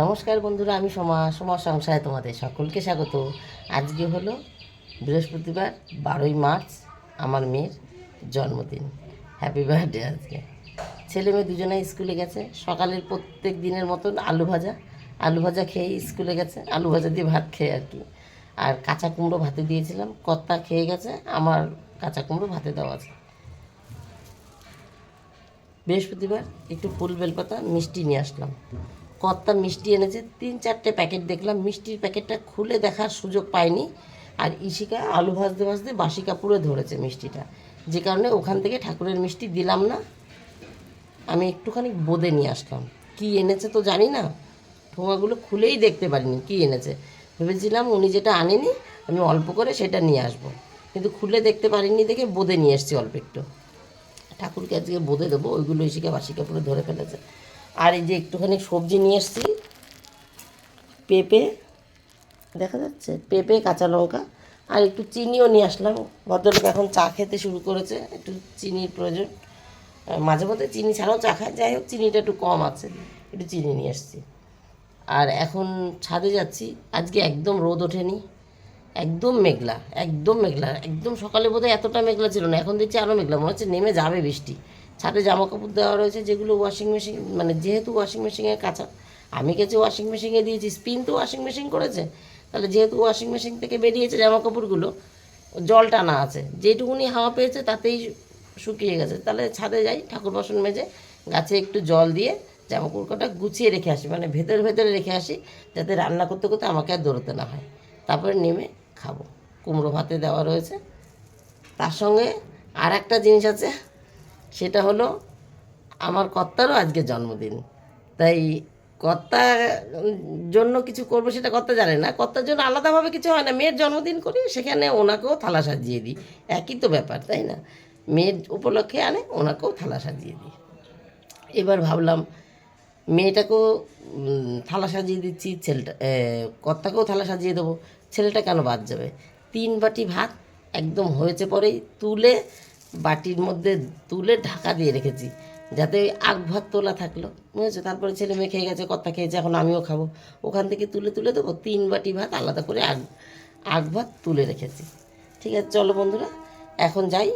নমস্কার বন্ধুরা, আমি সমর সংসারে তোমাদের সকলকে স্বাগত। আজকে হলো বৃহস্পতিবার, 12ই মার্চ, আমার মেয়ের জন্মদিন। Happy birthday. আজকে ছেলে মেয়ে দুজনেই স্কুলে গেছে। সকালের প্রত্যেক দিনের মতন আলু ভাজা খেয়েই স্কুলে গেছে, আলু ভাজা দিয়ে ভাত খেয়ে আর কি। আর কাঁচা কুমড়ো ভাতে দিয়েছিলাম, কর্তা খেয়ে গেছে, আমার কাঁচা কুমড়ো ভাতে দেওয়া আছে। বৃহস্পতিবার একটু ফুল বেলপাতা মিষ্টি নিয়ে আসলাম। কর্তা মিষ্টি এনেছে 3-4টে প্যাকেট দেখলাম, মিষ্টির প্যাকেটটা খুলে দেখার সুযোগ পাইনি। আর ইশিকা আলু ভাজতে ভাজতে বাসি কাপড়ে ধরেছে মিষ্টিটা, যে কারণে ওখান থেকে ঠাকুরের মিষ্টি দিলাম না। আমি একটুখানি বোঁদে নিয়ে আসলাম। কি এনেছে তো জানি না, ঠোঙাগুলো খুলেই দেখতে পারিনি কি এনেছে। ভেবেছিলাম উনি যেটা আনেনি আমি অল্প করে সেটা নিয়ে আসবো, কিন্তু খুলে দেখতে পারিনি দেখে বোঁদে নিয়ে এসেছি অল্প একটু। ঠাকুরকে আজকে বোঁদে দেবো, ওইগুলো ইশিকা বাসি কাপড়ে ধরে ফেলেছে। আর এই যে একটুখানি সবজি নিয়ে এসেছি, পেঁপে, দেখা যাচ্ছে পেঁপে, কাঁচা লঙ্কা, আর একটু চিনিও নিয়ে আসলাম। ভদ্রলোক এখন চা খেতে শুরু করেছে, একটু চিনির প্রয়োজন। মাঝে মধ্যে চিনি ছাড়াও চা খায়, যাই হোক চিনিটা একটু কম আছে, একটু চিনি নিয়ে এসেছি। আর এখন ছাদে যাচ্ছি। আজকে একদম রোদ ওঠেনি, একদম মেঘলা, একদম মেঘলা। একদম সকালে বোধহয় এতটা মেঘলা ছিল না, এখন দেখছি আরও মেঘলা, মনে হচ্ছে নেমে যাবে বৃষ্টি। ছাদে জামা কাপড় দেওয়া রয়েছে, যেগুলো ওয়াশিং মেশিন, মানে যেহেতু ওয়াশিং মেশিনে কাঁচা, আমি কেচে ওয়াশিং মেশিনে দিয়েছি, স্পিন তো ওয়াশিং মেশিন করেছে, তাহলে যেহেতু ওয়াশিং মেশিন থেকে বেরিয়েছে জামা কাপড়গুলো, জল টানা আছে, যেটুকুনি হাওয়া পেয়েছে তাতেই শুকিয়ে গেছে। তাহলে ছাদে যাই, ঠাকুর বাসন মেজে গাছে একটু জল দিয়ে জামা কাপড়টা গুছিয়ে রেখে আসি, মানে ভেতরে ভেতরে রেখে আসি, যাতে রান্না করতে করতে আমাকে আর দৌড়তে না হয়। তারপরে নেমে খাবো। কুমড়ো ভাতে দেওয়া রয়েছে, তার সঙ্গে আর একটা জিনিস আছে, সেটা হলো আমার কর্তারও আজকে জন্মদিন। তাই কর্তার জন্য কিছু করবো সেটা কর্তা জানে না, কর্তার জন্য আলাদাভাবে কিছু হয় না। মেয়ের জন্মদিন করি, সেখানে ওনাকেও থালা সাজিয়ে দিই, একই তো ব্যাপার, তাই না? মেয়ের উপলক্ষে আনে, ওনাকেও থালা সাজিয়ে দিই। এবার ভাবলাম মেয়েটাকেও থালা সাজিয়ে দিচ্ছি, কর্তাকেও থালা সাজিয়ে দেবো, ছেলেটা কেন বাদ যাবে। 3 বাটি ভাত একদম হয়েছে, পরেই তুলে বাটির মধ্যে তুলে ঢাকা দিয়ে রেখেছি, যাতে ওই আগ ভাত তোলা থাকলো, বুঝেছো। তারপরে ছেলে মেয়ে খেয়ে গেছে, কর্তা খেয়েছে, এখন আমিও খাবো। ওখান থেকে তুলে তুলে দেবো, 3 বাটি ভাত আলাদা করে আগ ভাত তুলে রেখেছি। ঠিক আছে, চলো বন্ধুরা, এখন যাই,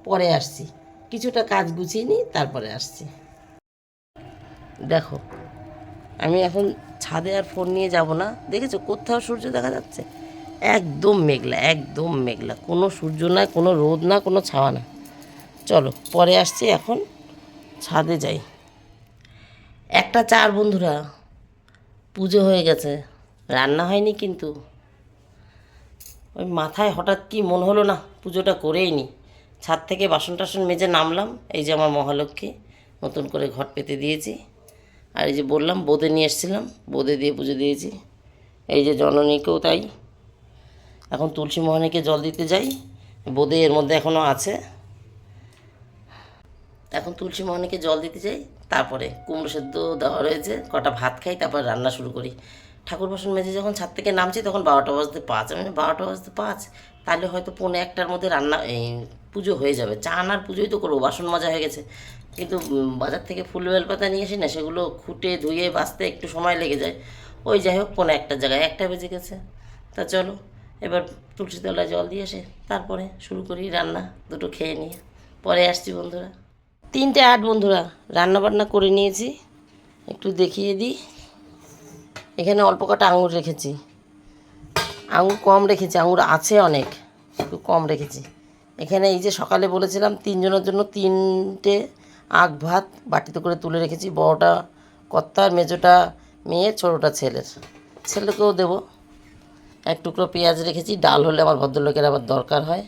পরে আসছি, কিছুটা কাজ গুছিয়ে নিই, তারপরে আসছি। দেখো, আমি এখন ছাদে আর ফোন নিয়ে যাব না, দেখেছো কোথাও সূর্য দেখা যাচ্ছে? একদম মেঘলা, একদম মেঘলা, কোনো সূর্য না, কোনো রোদ না, কোনো ছাওয়া না। চলো পরে আসছি, এখন ছাদে যাই। 1টা 4 বন্ধুরা, পুজো হয়ে গেছে, রান্না হয়নি, কিন্তু ওই মাথায় হঠাৎ কি মনে হলো না পুজোটা করেই নি। ছাদ থেকে বাসন টাসন মেজে নামলাম, এই যে আমার মহালক্ষ্মী, নতুন করে ঘট পেতে দিয়েছি। আর এই যে বললাম বোঁদে নিয়ে এসেছিলাম, বোঁদে দিয়ে পুজো দিয়েছি। এই যে জননীকেও তাই। এখন তুলসী মোহনীকে জল দিতে যাই, বোঁদে এর মধ্যে এখনও আছে। এখন তুলসী মোহনীকে জল দিতে যাই, তারপরে কুমড়ো সেদ্ধ দেওয়া রয়েছে, কটা ভাত খাই, তারপর রান্না শুরু করি। ঠাকুর বাসন মেজে যখন ছাদ থেকে নামছি তখন 12টা বাজতে 5, আমি 12টা বাজতে 5, তাহলে হয়তো 1:45টার মধ্যে রান্না এই পুজো হয়ে যাবে। চান আর পুজোই তো করবো, বাসন মাজা হয়ে গেছে। কিন্তু বাজার থেকে ফুল বেলপাতা নিয়ে আসি না, সেগুলো খুঁটে ধুয়ে বাছতে একটু সময় লেগে যায়। ওই যাই হোক, 1:45টার জায়গায় 1টা বেজে গেছে। তা চলো এবার তুলসী তলায় জল দিয়ে এসে তারপরে শুরু করি রান্না, দুটো খেয়ে নিয়ে। পরে আসছি বন্ধুরা। 3টে 8 বন্ধুরা, রান্না বান্না করে নিয়েছি, একটু দেখিয়ে দিই। এখানে অল্প কটা আঙুর রেখেছি, আঙুর কম রেখেছি, আঙুর আছে অনেক, একটু কম রেখেছি। এখানে এই যে সকালে বলেছিলাম 3 জনের জন্য 3টে আখ ভাত বাটিতে করে তুলে রেখেছি, বড়টা কর্তার, মেজোটা মেয়ে, ছোটোটা ছেলেকেও দেবো। 1 টুকরো পেঁয়াজ রেখেছি, ডাল হলে আমার ভদ্রলোকের আবার দরকার হয়।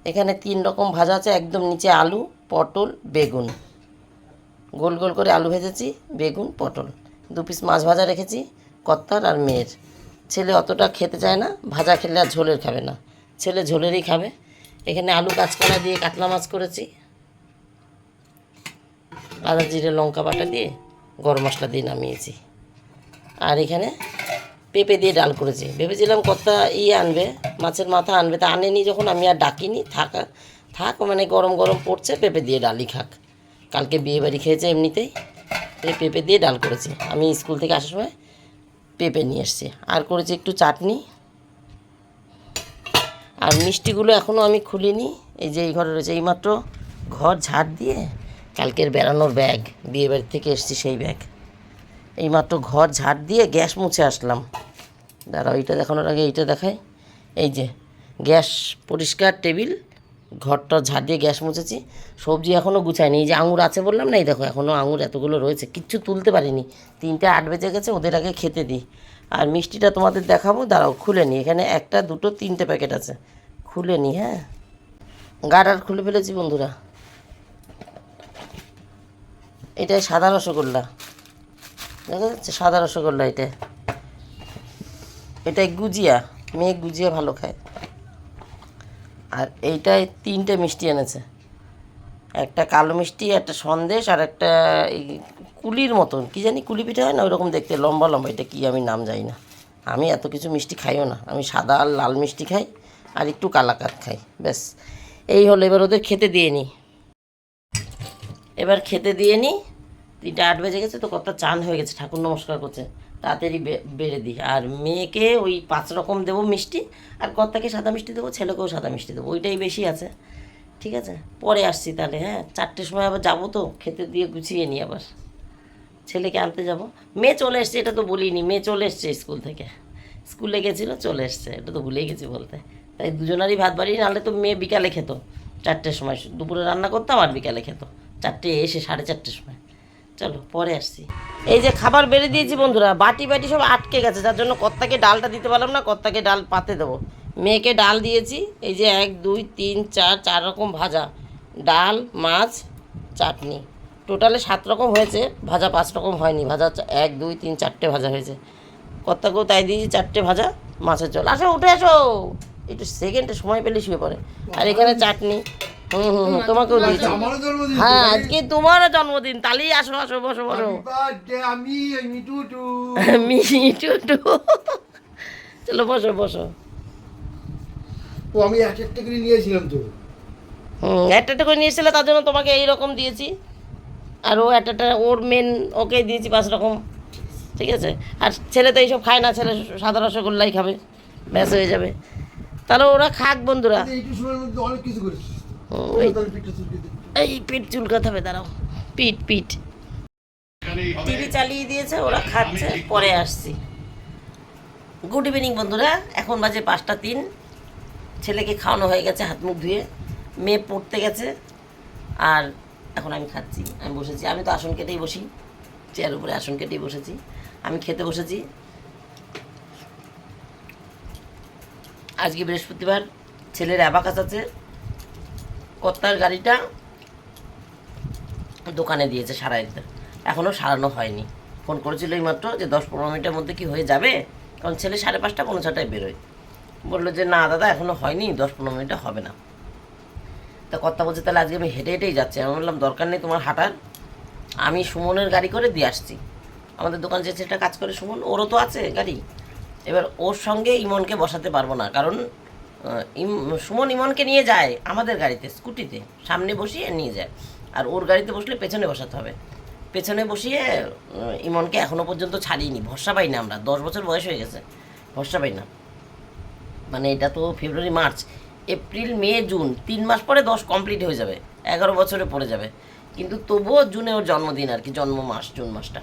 এখানে 3 রকম ভাজা আছে, একদম নিচে আলু, পটল, বেগুন, গোল গোল করে আলু ভেজেছি, বেগুন, পটল। 2 পিস মাছ ভাজা রেখেছি, কর্তার আর মেয়ের। ছেলে অতটা খেতে চায় না, ভাজা খেলে আর ঝোলের খাবে না, ছেলে ঝোলেরই খাবে। এখানে আলু কাঁচকলা দিয়ে কাতলা মাছ করেছি, আদা জিরে লঙ্কা বাটা দিয়ে গরম মশলা দিয়ে নামিয়েছি। আর এখানে পেঁপে দিয়ে ডাল করেছি। ভেবেছিলাম কর্তা আনবে, মাছের মাথা আনবে, তা আনেনি যখন আমি আর ডাকিনি, থাক মানে গরম গরম পড়ছে, পেঁপে দিয়ে ডালই খাক। কালকে বিয়ে বাড়ি খেয়েছে এমনিতেই, এই পেঁপে দিয়ে ডাল করেছি। আমি স্কুল থেকে আসার সময় পেঁপে নিয়ে এসেছি। আর করেছি একটু চাটনি। আর মিষ্টিগুলো এখনও আমি খুলিনি, এই যে এই ঘরে রয়েছে। এইমাত্র ঘর ঝাড় দিয়ে, কালকের বেড়ানোর ব্যাগ, বিয়েবাড়ি থেকে এসেছি সেই ব্যাগ, এইমাত্র ঘর ঝাড় দিয়ে গ্যাস মুছে আসলাম। দাঁড়াও, এইটা দেখানোর আগে এইটা দেখাই। এই যে গ্যাস পরিষ্কার, টেবিল, ঘরটা ঝাড় দিয়ে গ্যাস মুছেছি। সবজি এখনও গুছায়নি। এই যে আঙুর আছে বললাম না, এই দেখো এখনও আঙুর এতগুলো রয়েছে, কিচ্ছু তুলতে পারিনি। 3:08 বেজে গেছে, ওদের আগে খেতে দিই। আর মিষ্টিটা তোমাদের দেখাবো, দাঁড়াও খুলে নিই। এখানে 1, 2, 3টে প্যাকেট আছে, খুলে নিই। হ্যাঁ, গার্ডার খুলে ফেলেছি বন্ধুরা। এটাই সাদা রসগোল্লা, দেখা যাচ্ছে সাদা রসগোল্লা। এটাই গুজিয়া, মেয়ে গুজিয়া ভালো খায়। আর এইটাই 3টে মিষ্টি এনেছে, একটা কালো মিষ্টি, একটা সন্দেশ, আর একটা এই কুলির মতন, কী জানি কুলি পিঠা হয় না ওইরকম দেখতে, লম্বা লম্বা। এটা কি আমি নাম জানি না। আমি এত কিছু মিষ্টি খাইও না, আমি সাদা আর লাল মিষ্টি খাই, আর একটু কালাকাত খাই, ব্যাস। এই হলো, এবার ওদের খেতে দিয়ে নিই। এবার খেতে দিয়ে নিই। 3:08 বেজে গেছে তো, কত চান হয়ে গেছে, ঠাকুর নমস্কার করছে, তাড়াতাড়ি বেড়ে দিই। আর মেয়েকে ওই 5 রকম দেবো মিষ্টি, আর কর্তাকে সাদা মিষ্টি দেবো, ছেলেকেও সাদা মিষ্টি দেবো, ওইটাই বেশি আছে। ঠিক আছে, পরে আসছি তাহলে। হ্যাঁ, 4টের সময় আবার যাবো তো, খেতে দিয়ে গুছিয়ে নিই। আবার ছেলেকে আনতে যাব। মেয়ে চলে এসছে, এটা তো বলিনি, মেয়ে চলে এসছে স্কুল থেকে, স্কুলে গেছিলো, চলে এসছে, এটা তো ভুলেই গেছি বলতে। তাই দুজনারই ভাত বাড়ি, নাহলে তো মেয়ে বিকালে খেত, 4টের সময় দুপুরে রান্না করতাম, আর বিকালে খেত 4টে এসে 4:30 সময়। চলো পরে আসছি। এই যে খাবার বেড়ে দিয়েছি বন্ধুরা, বাটি বাটি সব আটকে গেছে, যার জন্য কর্তাকে ডালটা দিতে পারলাম না, কর্তাকে ডাল পাতে দেবো। মেয়েকে ডাল দিয়েছি, এই যে 1, 2, 3, 4 রকম ভাজা, ডাল, মাছ, চাটনি, টোটালে 7 রকম হয়েছে। ভাজা 5 রকম হয়নি, ভাজা 1, 2, 3, 4টে ভাজা হয়েছে। কর্তাকেও তাই দিয়েছি 4টে ভাজা, মাছের ঝোল। আসো উঠে আসো, একটু সেকেন্ডে সময় পেলে শুয়ে পড়ে। আর এখানে চাটনি। তোমাকেও দিয়েছি। হ্যাঁ, আজকে তোমারও জন্মদিন, তাহলেই আসো আসো, বসো বসো। মিটু, চলো বসো বসো। আমি একটা করে নিয়েছিলাম তো। একটা করে নিয়েছিলে, তার জন্য তোমাকে এইরকম দিয়েছি। আর ও একটা ওর মেন, ওকে দিয়েছি 5 রকম। ঠিক আছে, আর ছেলে তো এইসব খায় না, ছেলে সাদা রসগোল্লাই খাবে, ব্যাস হয়ে যাবে। তাহলে ওরা খাক বন্ধুরা। অনেক কিছু করেছিস। এই পিঠ চুলকাতে হবে, দাঁড়াও। পিঠ টিভি চালিয়ে দিয়েছে, ওরা খাচ্ছে, পরে আসছি। গুড ইভিনিং বন্ধুরা, এখন বাজে 5:03। ছেলেকে খাওয়ানো হয়ে গেছে, হাত মুখ ধুয়ে, মেয়ে পড়তে গেছে, আর এখন আমি খাচ্ছি। আমি বসেছি, আমি তো আসন কেটেই বসি, চেয়ার উপরে আসন কেটেই বসেছি। আমি খেতে বসেছি। আজকে বৃহস্পতিবার, ছেলের অ্যাবাকাস আছে। কর্তার গাড়িটা দোকানে দিয়েছে সারাইতে, এখনও সারানো হয়নি। ফোন করেছিল এই মাত্র যে 10-15 মিনিটের মধ্যে কি হয়ে যাবে, কারণ ছেলে 5:30 পৌনে 6টায় বেরোয়। বললো যে না দাদা এখনও হয়নি, 10-15 মিনিটে হবে না। তা কর্তা বলছে তাহলে আজকে আমি হেঁটে হেঁটেই যাচ্ছি। আমি বললাম দরকার নেই তোমার হাঁটার, আমি সুমনের গাড়ি করে দিয়ে আসছি। আমাদের দোকান যে ছেলেটা কাজ করে সুমন, ওরও তো আছে গাড়ি। এবার ওর সঙ্গে ইমনকে বসাতে পারবো না, কারণ সুমন ইমনকে নিয়ে যায় আমাদের গাড়িতে, স্কুটিতে সামনে বসিয়ে নিয়ে যায়, আর ওর গাড়িতে বসলে পেছনে বসাতে হবে। পেছনে বসিয়ে ইমনকে এখনও পর্যন্ত ছাড়িনি, ভরসা পাই না আমরা, 10 বছর বয়স হয়ে গেছে, ভরসা পাই না। মানে এটা তো ফেব্রুয়ারি, মার্চ, এপ্রিল, মে, জুন, 3 মাস পরে 10 কমপ্লিট হয়ে যাবে, 11 বছরে পড়ে যাবে। কিন্তু তবুও জুনে ওর জন্মদিন আর কি, জন্ম মাস জুন মাসটা,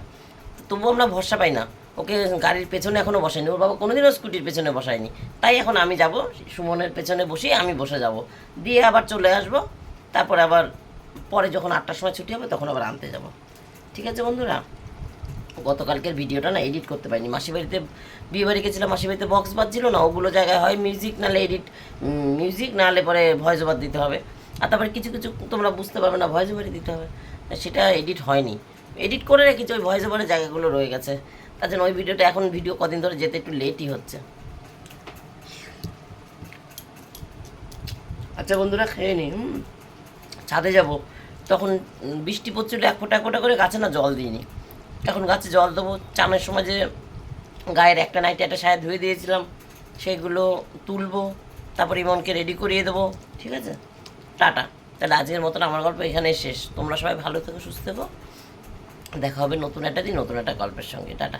তবুও আমরা ভরসা পাই না। ওকে গাড়ির পেছনে এখনও বসায়নি, ওর বাবা কোনোদিনও স্কুটির পেছনে বসায়নি। তাই এখন আমি যাব, সুমনের পেছনে বসি, আমি বসে যাব, দিয়ে আবার চলে আসব। তারপরে আবার পরে যখন 8টার সময় ছুটি হবে তখন আবার আনতে যাব। ঠিক আছে বন্ধুরা, গতকালকের ভিডিওটা না এডিট করতে পারিনি। মাসিবাড়িতে বিয়েবাড়ি গেছিলাম, মাসিবাড়িতে বক্স বাজছিল না, ওগুলো জায়গায় হয় মিউজিক, নাহলে মিউজিক, নাহলে পরে ভয়েস ওভার দিতে হবে। আর তারপরে কিছু কিছু তোমরা বুঝতে পারবে না, ভয়েস ওভারই দিতে হবে, সেটা এডিট হয়নি। এডিট করে রেখেছি, ওই ভয়েস ওভারের জায়গাগুলো রয়ে গেছে, তার জন্য ওই ভিডিওটা এখন ভিডিও কদিন ধরে যেতে একটু লেটই হচ্ছে। আচ্ছা বন্ধুরা, খেয়ে নিই। ছাদে যাব, তখন বৃষ্টি পড়ছিল, 1 ফোঁটা 1 ফোঁটা করে গাছে না জল দিইনি, এখন গাছে জল দেবো। চানের সময় যে গায়ের একটা নাইটি একটা সায়া ধুয়ে দিয়েছিলাম, সেগুলো তুলবো, তারপর ইমনকে রেডি করিয়ে দেবো। ঠিক আছে, টাটা। তাহলে আজকের মতন আমার গল্প এখানেই শেষ। তোমরা সবাই ভালো থেকো, সুস্থ থেকো, দেখা হবে নতুন একটা দিন নতুন একটা গল্পের সঙ্গে। টাটা।